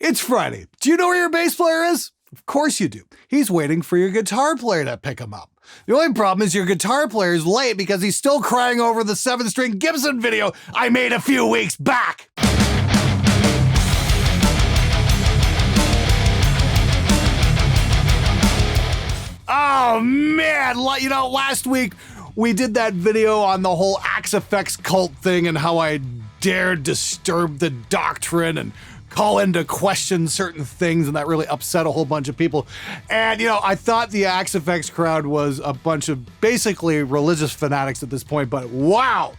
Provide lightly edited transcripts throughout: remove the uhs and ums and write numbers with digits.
It's Friday. Do you know where your bass player is? Of course you do. He's waiting for your guitar player to pick him up. The only problem is your guitar player is late because he's still crying over the 7-string Gibson video I made a few weeks back. Oh man, you know, last week we did that video on the whole Axe Effects cult thing and how I dared disturb the doctrine and call into question certain things, and that really upset a whole bunch of people. And, you know, I thought the Axe Effects crowd was a bunch of basically religious fanatics at this point, but wow!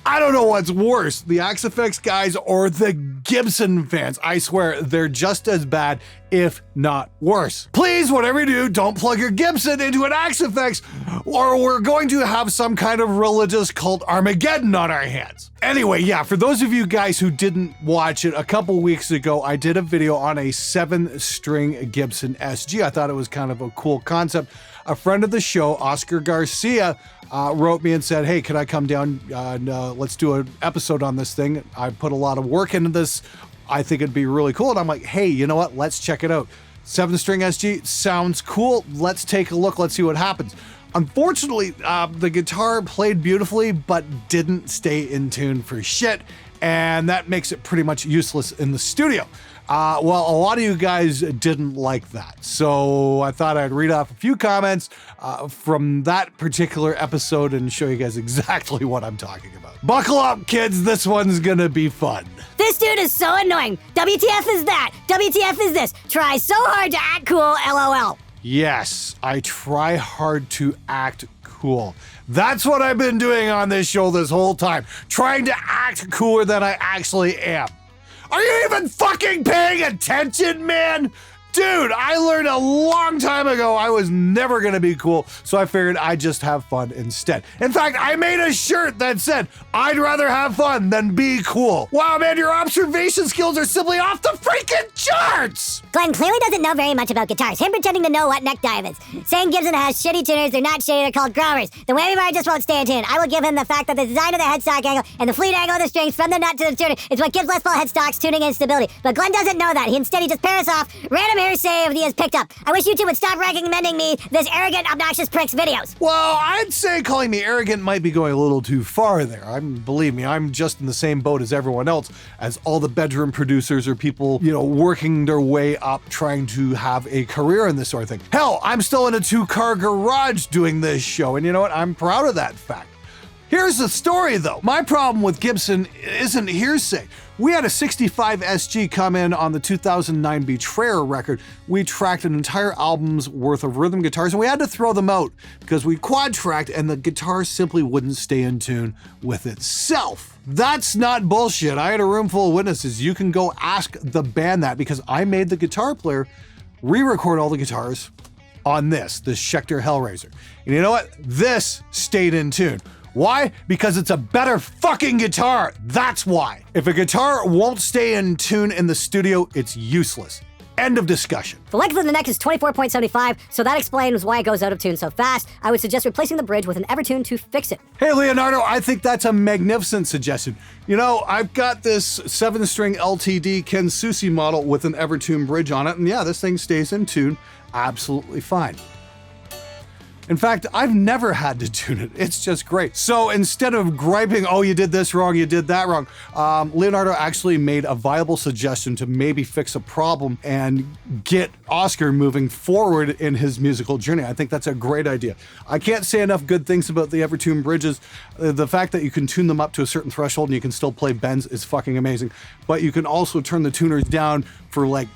I don't know what's worse, the Axe Effects guys or the Gibson fans. I swear, they're just as bad, if not worse. Please, whatever you do, don't plug your Gibson into an Axe Effects, or we're going to have some kind of religious cult Armageddon on our hands. Anyway, yeah, for those of you guys who didn't watch it, a couple weeks ago, I did a video on a 7-string Gibson SG. I thought it was kind of a cool concept. A friend of the show, Oscar Garcia, wrote me and said, hey, can I come down and let's do an episode on this thing? I put a lot of work into this. I think it'd be really cool. And I'm like, hey, you know what? Let's check it out. 7-string SG sounds cool. Let's take a look. Let's see what happens. Unfortunately, the guitar played beautifully, but didn't stay in tune for shit. And that makes it pretty much useless in the studio. Well, a lot of you guys didn't like that. So I thought I'd read off a few comments from that particular episode and show you guys exactly what I'm talking about. Buckle up, kids. This one's gonna be fun. This dude is so annoying. WTF is that? WTF is this? Try so hard to act cool, LOL. Yes, I try hard to act cool. That's what I've been doing on this show this whole time. Trying to act cooler than I actually am. Are you even fucking paying attention, man? Dude, I learned a long time ago I was never gonna be cool, so I figured I'd just have fun instead. In fact, I made a shirt that said, I'd rather have fun than be cool. Wow, man, your observation skills are simply off the freaking charts! Glenn clearly doesn't know very much about guitars. Him pretending to know what neck dive is. Saying Gibson has shitty tuners, they're not shitty, they're called growers. The whammy bar just won't stay in tune. I will give him the fact that the design of the headstock angle and the fleet angle of the strings from the nut to the tuner is what gives Les Paul headstocks tuning and stability. But Glenn doesn't know that. Instead, he just pairs off random hearsay of the has picked up. I wish you two would stop recommending me this arrogant, obnoxious prick's videos. Well, I'd say calling me arrogant might be going a little too far there. Believe me, I'm just in the same boat as everyone else, as all the bedroom producers or people, you know, working their way up trying to have a career in this sort of thing. Hell, I'm still in a 2-car garage doing this show, and you know what? I'm proud of that fact. Here's the story, though. My problem with Gibson isn't hearsay. We had a 65 SG come in on the 2009 Betrayer record. We tracked an entire album's worth of rhythm guitars, and we had to throw them out because we quad-tracked and the guitar simply wouldn't stay in tune with itself. That's not bullshit. I had a room full of witnesses. You can go ask the band that because I made the guitar player re-record all the guitars on the Schecter Hellraiser. And you know what? This stayed in tune. Why? Because it's a better fucking guitar. That's why. If a guitar won't stay in tune in the studio, it's useless. End of discussion. The length of the neck is 24.75, so that explains why it goes out of tune so fast. I would suggest replacing the bridge with an Evertune to fix it. Hey, Leonardo, I think that's a magnificent suggestion. You know, I've got this 7-string LTD Ken Susi model with an Evertune bridge on it, and yeah, this thing stays in tune absolutely fine. In fact, I've never had to tune it. It's just great. So instead of griping, oh, you did this wrong, you did that wrong, Leonardo actually made a viable suggestion to maybe fix a problem and get Oscar moving forward in his musical journey. I think that's a great idea. I can't say enough good things about the Evertune bridges. The fact that you can tune them up to a certain threshold and you can still play bends is fucking amazing. But you can also turn the tuners down for like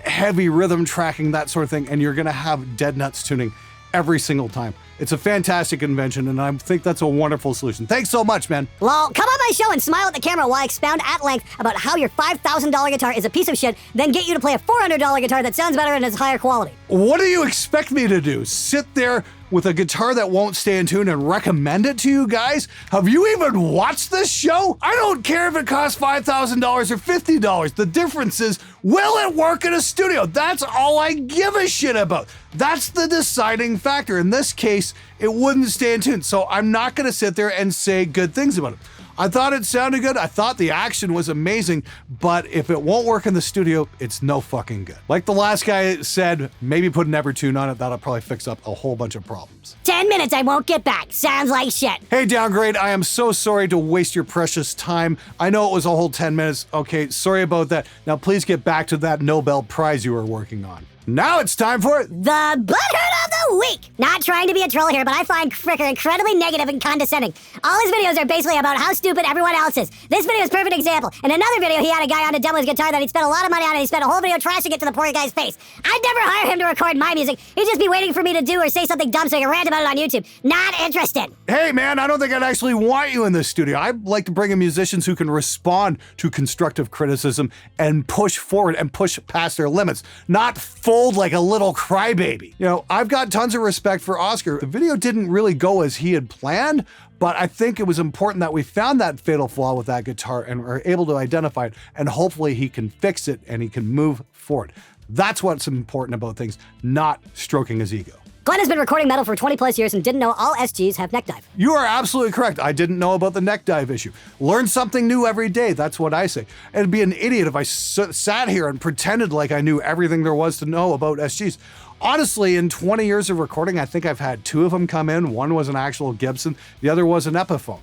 heavy rhythm tracking, that sort of thing, and you're gonna have dead nuts tuning every single time. It's a fantastic invention, and I think that's a wonderful solution. Thanks so much, man. Lol, come on my show and smile at the camera while I expound at length about how your $5,000 guitar is a piece of shit, then get you to play a $400 guitar that sounds better and is higher quality. What do you expect me to do? Sit there with a guitar that won't stay in tune and recommend it to you guys? Have you even watched this show? I don't care if it costs $5,000 or $50. The difference is, will it work in a studio? That's all I give a shit about. That's the deciding factor. In this case, it wouldn't stay in tune, so I'm not gonna sit there and say good things about it. I thought it sounded good. I thought the action was amazing, but if it won't work in the studio, it's no fucking good. Like the last guy said, maybe put an Evertune on it. That'll probably fix up a whole bunch of problems. 10 minutes I won't get back. Sounds like shit. Hey, Downgrade, I am so sorry to waste your precious time. I know it was a whole 10 minutes. Okay, sorry about that. Now please get back to that Nobel Prize you were working on. Now it's time for the Butthurt of the Week! Not trying to be a troll here, but I find Fricker incredibly negative and condescending. All his videos are basically about how stupid everyone else is. This video is a perfect example. In another video, he had a guy on to demo his guitar that he'd spent a lot of money on, and he spent a whole video trashing it to the poor guy's face. I'd never hire him to record my music. He'd just be waiting for me to do or say something dumb so he could rant about it on YouTube. Not interested. Hey, man, I don't think I'd actually want you in the studio. I'd like to bring in musicians who can respond to constructive criticism and push forward and push past their limits, not fold like a little crybaby. You know, I've got tons of respect for Oscar. The video didn't really go as he had planned, but I think it was important that we found that fatal flaw with that guitar and were able to identify it, and hopefully he can fix it and he can move forward. That's what's important about things, not stroking his ego. Glenn has been recording metal for 20 plus years and didn't know all SGs have neck dive. You are absolutely correct. I didn't know about the neck dive issue. Learn something new every day. That's what I say. It'd be an idiot if I sat here and pretended like I knew everything there was to know about SGs. Honestly, in 20 years of recording, I think I've had 2 of them come in. One was an actual Gibson. The other was an Epiphone.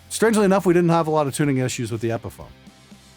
Strangely enough, we didn't have a lot of tuning issues with the Epiphone.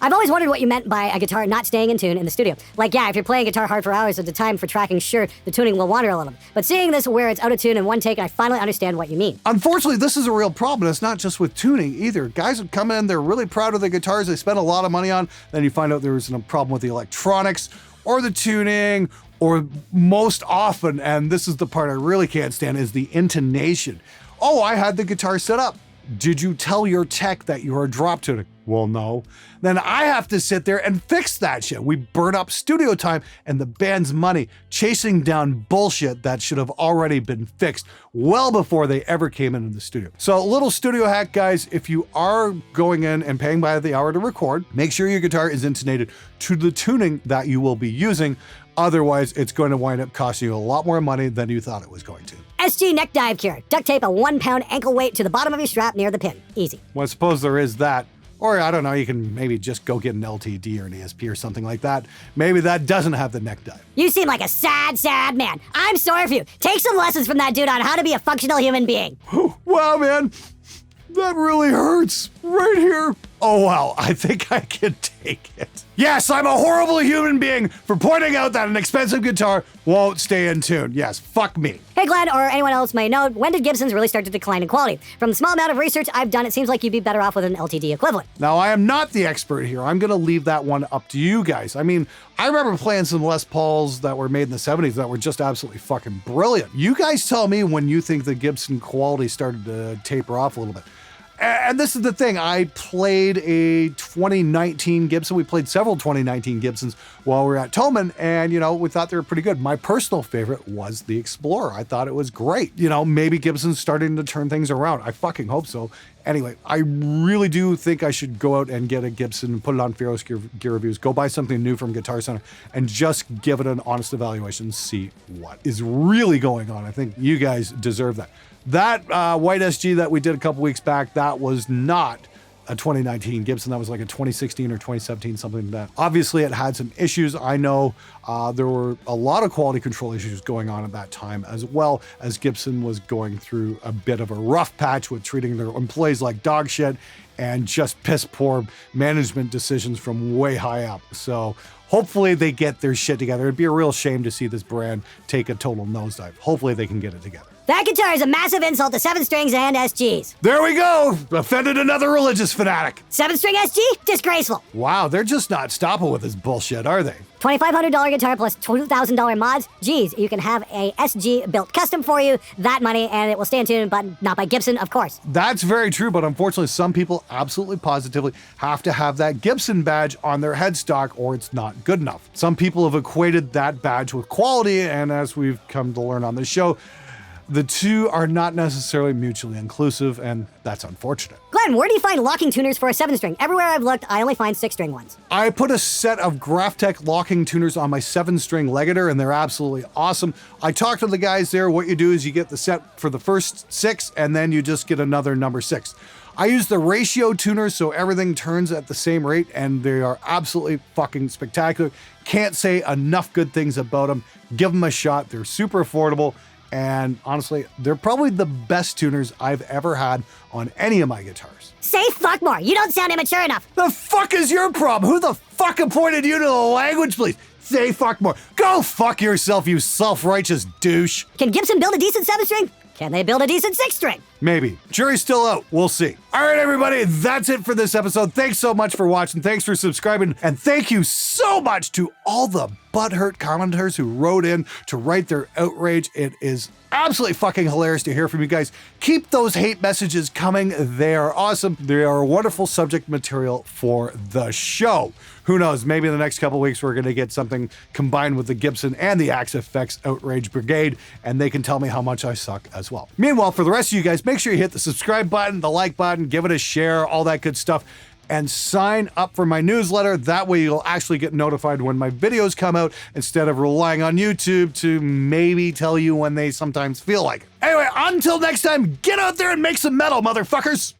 I've always wondered what you meant by a guitar not staying in tune in the studio. Like, yeah, if you're playing guitar hard for hours at the time for tracking, sure, the tuning will wander a little. But seeing this where it's out of tune in one take, I finally understand what you mean. Unfortunately, this is a real problem. It's not just with tuning either. Guys would come in, they're really proud of the guitars they spent a lot of money on, then you find out there was a problem with the electronics or the tuning, or most often, and this is the part I really can't stand, is the intonation. Oh, I had the guitar set up. Did you tell your tech that you were drop tuning? Well, no. Then I have to sit there and fix that shit. We burn up studio time and the band's money chasing down bullshit that should have already been fixed well before they ever came into the studio. So a little studio hack, guys, if you are going in and paying by the hour to record, make sure your guitar is intonated to the tuning that you will be using. Otherwise, it's going to wind up costing you a lot more money than you thought it was going to. SG neck dive cure. Duct tape a 1 pound ankle weight to the bottom of your strap near the pin. Easy. Well, I suppose there is that. Or I don't know, you can maybe just go get an LTD or an ESP or something like that. Maybe that doesn't have the neck dive. You seem like a sad, sad man. I'm sorry for you. Take some lessons from that dude on how to be a functional human being. Wow, man. That really hurts. Right here. Oh, wow. I think I can take it. Yes, I'm a horrible human being for pointing out that an expensive guitar won't stay in tune. Yes, fuck me. Hey, Glenn, or anyone else may know, when did Gibsons really start to decline in quality? From the small amount of research I've done, it seems like you'd be better off with an LTD equivalent. Now, I am not the expert here. I'm going to leave that one up to you guys. I mean, I remember playing some Les Pauls that were made in the 70s that were just absolutely fucking brilliant. You guys tell me when you think the Gibson quality started to taper off a little bit. And this is the thing, I played a 2019 Gibson. We played several 2019 Gibsons while we were at Toman, and, you know, we thought they were pretty good. My personal favorite was the Explorer. I thought it was great. You know, maybe Gibson's starting to turn things around. I fucking hope so. Anyway, I really do think I should go out and get a Gibson and put it on Fero's Gear Reviews, go buy something new from Guitar Center, and just give it an honest evaluation, see what is really going on. I think you guys deserve that. That white SG that we did a couple weeks back, that was not a 2019 Gibson. That was like a 2016 or 2017, something like that. Obviously, it had some issues. I know there were a lot of quality control issues going on at that time, as well as Gibson was going through a bit of a rough patch with treating their employees like dog shit and just piss poor management decisions from way high up. So hopefully they get their shit together. It'd be a real shame to see this brand take a total nosedive. Hopefully they can get it together. That guitar is a massive insult to 7-strings and SGs. There we go. Offended another religious fanatic. 7-string SG? Disgraceful. Wow, they're just not stopping with this bullshit, are they? $2,500 guitar plus $2,000 mods. Geez, you can have a SG built custom for you, that money, and it will stay in tune, but not by Gibson, of course. That's very true, but unfortunately, some people absolutely positively have to have that Gibson badge on their headstock or it's not good enough. Some people have equated that badge with quality, and as we've come to learn on this show, the two are not necessarily mutually inclusive, and that's unfortunate. Glenn, where do you find locking tuners for a 7-string? Everywhere I've looked, I only find 6-string ones. I put a set of Graphtec locking tuners on my 7-string Legator, and they're absolutely awesome. I talked to the guys there. What you do is you get the set for the first 6, and then you just get another number 6. I use the ratio tuners so everything turns at the same rate, and they are absolutely fucking spectacular. Can't say enough good things about them. Give them a shot. They're super affordable, and honestly, they're probably the best tuners I've ever had on any of my guitars. Say fuck more. You don't sound immature enough. The fuck is your problem? Who the fuck appointed you to the language, please? Say fuck more. Go fuck yourself, you self-righteous douche. Can Gibson build a decent 7-string? Can they build a decent 6-string? Maybe. Jury's still out. We'll see. All right, everybody, that's it for this episode. Thanks so much for watching. Thanks for subscribing. And thank you so much to all the butthurt commenters who wrote in to write their outrage. It is absolutely fucking hilarious to hear from you guys. Keep those hate messages coming. They are awesome. They are wonderful subject material for the show. Who knows? Maybe in the next couple weeks, we're going to get something combined with the Gibson and the Axe FX Outrage Brigade, and they can tell me how much I suck as well. Meanwhile, for the rest of you guys, make sure you hit the subscribe button, the like button, give it a share, all that good stuff, and sign up for my newsletter. That way you'll actually get notified when my videos come out instead of relying on YouTube to maybe tell you when they sometimes feel like it. Anyway, until next time, get out there and make some metal, motherfuckers!